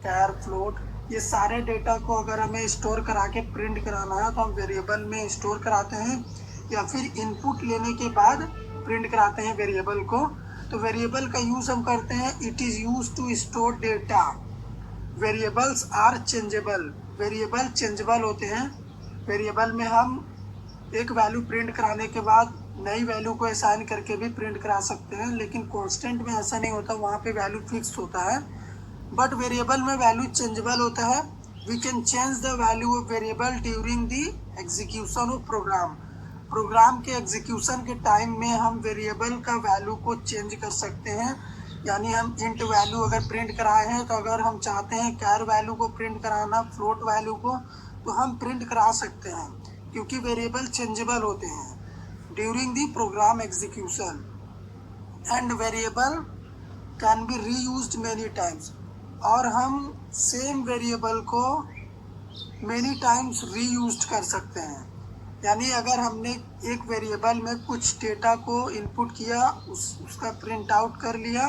कैर, float, ये सारे data को अगर हमें स्टोर करा के प्रिंट कराना है तो हम वेरिएबल में स्टोर कराते हैं या फिर इनपुट लेने के बाद प्रिंट कराते हैं वेरिएबल को। तो वेरिएबल का यूज़ हम करते हैं, it is use to store data. Variables are changeable, variable changeable होते हैं। वेरिएबल में हम एक वैल्यू प्रिंट कराने के बाद नई वैल्यू को असाइन करके भी प्रिंट करा सकते हैं, लेकिन कांस्टेंट में ऐसा नहीं होता, वहाँ पे वैल्यू फिक्स होता है। बट वेरिएबल में वैल्यू चेंजेबल होता है। We can change the value of variable during the execution of program. Program के एग्जीक्यूशन के टाइम में हम वेरिएबल का वैल्यू को चेंज कर सकते हैं। यानी हम इंट वैल्यू अगर प्रिंट कराए हैं तो अगर हम चाहते हैं कैर वैल्यू को प्रिंट कराना, फ्लोट वैल्यू को, तो हम प्रिंट करा सकते हैं क्योंकि वेरिएबल चेंजेबल होते हैं during the program execution. And variable can be reused many times, और हम सेम वेरिएबल को मेनी टाइम्स रीयूज्ड कर सकते हैं। यानी अगर हमने एक वेरिएबल में कुछ डेटा को इनपुट किया, उसका प्रिंट आउट कर लिया,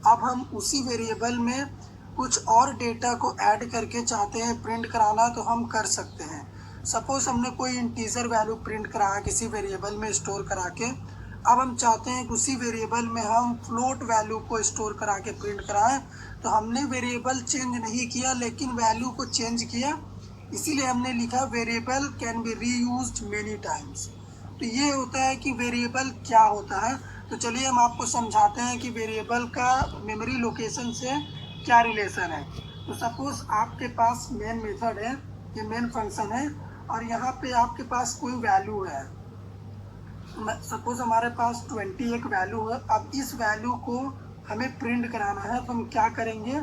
अब हम उसी वेरिएबल में कुछ और डेटा को ऐड करके चाहते हैं प्रिंट कराना, तो हम कर सकते हैं। सपोज हमने कोई इंटीजर वैल्यू प्रिंट कराया किसी वेरिएबल में स्टोर करा के, अब हम चाहते हैं कि उसी वेरिएबल में हम फ्लोट वैल्यू को स्टोर करा के प्रिंट कराएं। तो हमने वेरिएबल चेंज नहीं किया लेकिन वैल्यू को चेंज किया, इसीलिए हमने लिखा variable can be reused many times. तो ये होता है कि वेरिएबल क्या होता है। तो चलिए हम आपको समझाते हैं कि वेरिएबल का मेमोरी लोकेशन से क्या रिलेशन है। तो सपोज आपके पास मेन मेथड है, ये मेन फंक्शन है, और यहाँ पे आपके पास कोई वैल्यू है। सपोज हमारे पास 20 एक वैल्यू है। अब इस वैल्यू को हमें प्रिंट कराना है, तो हम क्या करेंगे,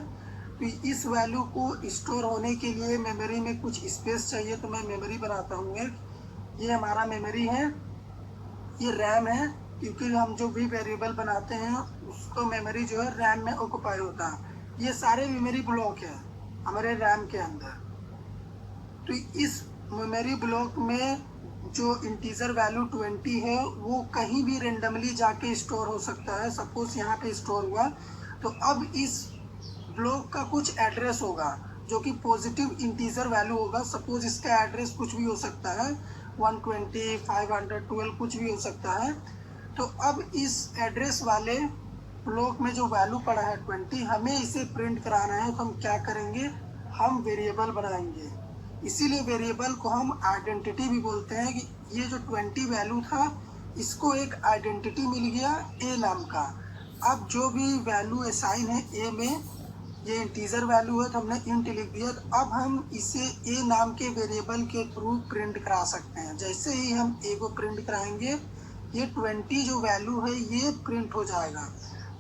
तो इस वैल्यू को स्टोर होने के लिए मेमोरी में कुछ स्पेस चाहिए। तो मैं मेमोरी बनाता हूँ एक, ये हमारा मेमोरी है, ये रैम है, क्योंकि हम जो भी वेरिएबल बनाते हैं उसको मेमोरी जो है रैम में ऑक्यूपाई होता है। ये सारे मेमोरी ब्लॉक है हमारे रैम के अंदर। तो इस मेमोरी ब्लॉक में जो इंटीजर वैल्यू 20 है वो कहीं भी रेंडमली जाके स्टोर हो सकता है। सपोज यहाँ पे स्टोर हुआ, तो अब इस ब्लॉक का कुछ एड्रेस होगा जो कि पॉजिटिव इंटीजर वैल्यू होगा। सपोज इसका एड्रेस कुछ भी हो सकता है, 120, 512, कुछ भी हो सकता है। तो अब इस एड्रेस वाले ब्लॉक में जो वैल्यू पड़ा है 20, हमें इसे प्रिंट कराना है। तो हम क्या करेंगे, हम वेरिएबल बनाएंगे। इसीलिए वेरिएबल को हम आइडेंटिटी भी बोलते हैं कि ये जो 20 वैल्यू था इसको एक आइडेंटिटी मिल गया ए नाम का। अब जो भी वैल्यू असाइन है ए में, ये इंटीजर वैल्यू है तो हमने इंट लिख दिया। तो अब हम इसे ए नाम के वेरिएबल के थ्रू प्रिंट करा सकते हैं। जैसे ही हम ए को प्रिंट कराएंगे, ये 20 जो वैल्यू है ये प्रिंट हो जाएगा।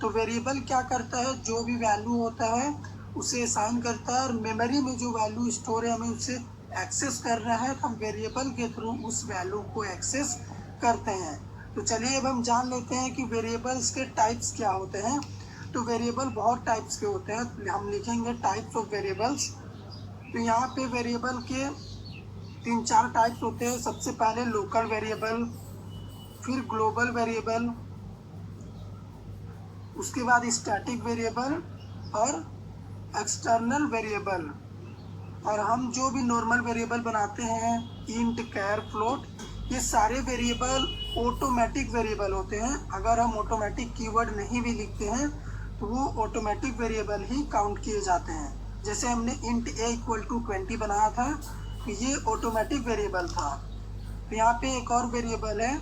तो वेरिएबल क्या करता है, जो भी वैल्यू होता है उसे असाइन करता है, और मेमोरी में जो वैल्यू स्टोर है हमें उसे एक्सेस करना है, तो हम वेरिएबल के थ्रू उस वैल्यू को एक्सेस करते हैं। तो चलिए अब हम जान लेते हैं कि वेरिएबल्स के टाइप्स क्या होते हैं। तो वेरिएबल बहुत टाइप्स के होते हैं, हम लिखेंगे टाइप्स ऑफ वेरिएबल्स। तो यहाँ पे वेरिएबल के 3-4 टाइप्स होते हैं। सबसे पहले लोकल वेरिएबल, फिर ग्लोबल वेरिएबल, उसके बाद स्टैटिक वेरिएबल और एक्सटर्नल वेरिएबल। और हम जो भी नॉर्मल वेरिएबल बनाते हैं, इंट, कैर, फ्लोट, ये सारे वेरिएबल ऑटोमेटिक वेरिएबल होते हैं। अगर हम ऑटोमेटिक कीवर्ड नहीं भी लिखते हैं तो वो ऑटोमेटिक वेरिएबल ही काउंट किए जाते हैं। जैसे हमने इंट ए इक्वल टू 20 बनाया था, तो ये ऑटोमेटिक वेरिएबल था। तो यहाँ पे एक और वेरिएबल है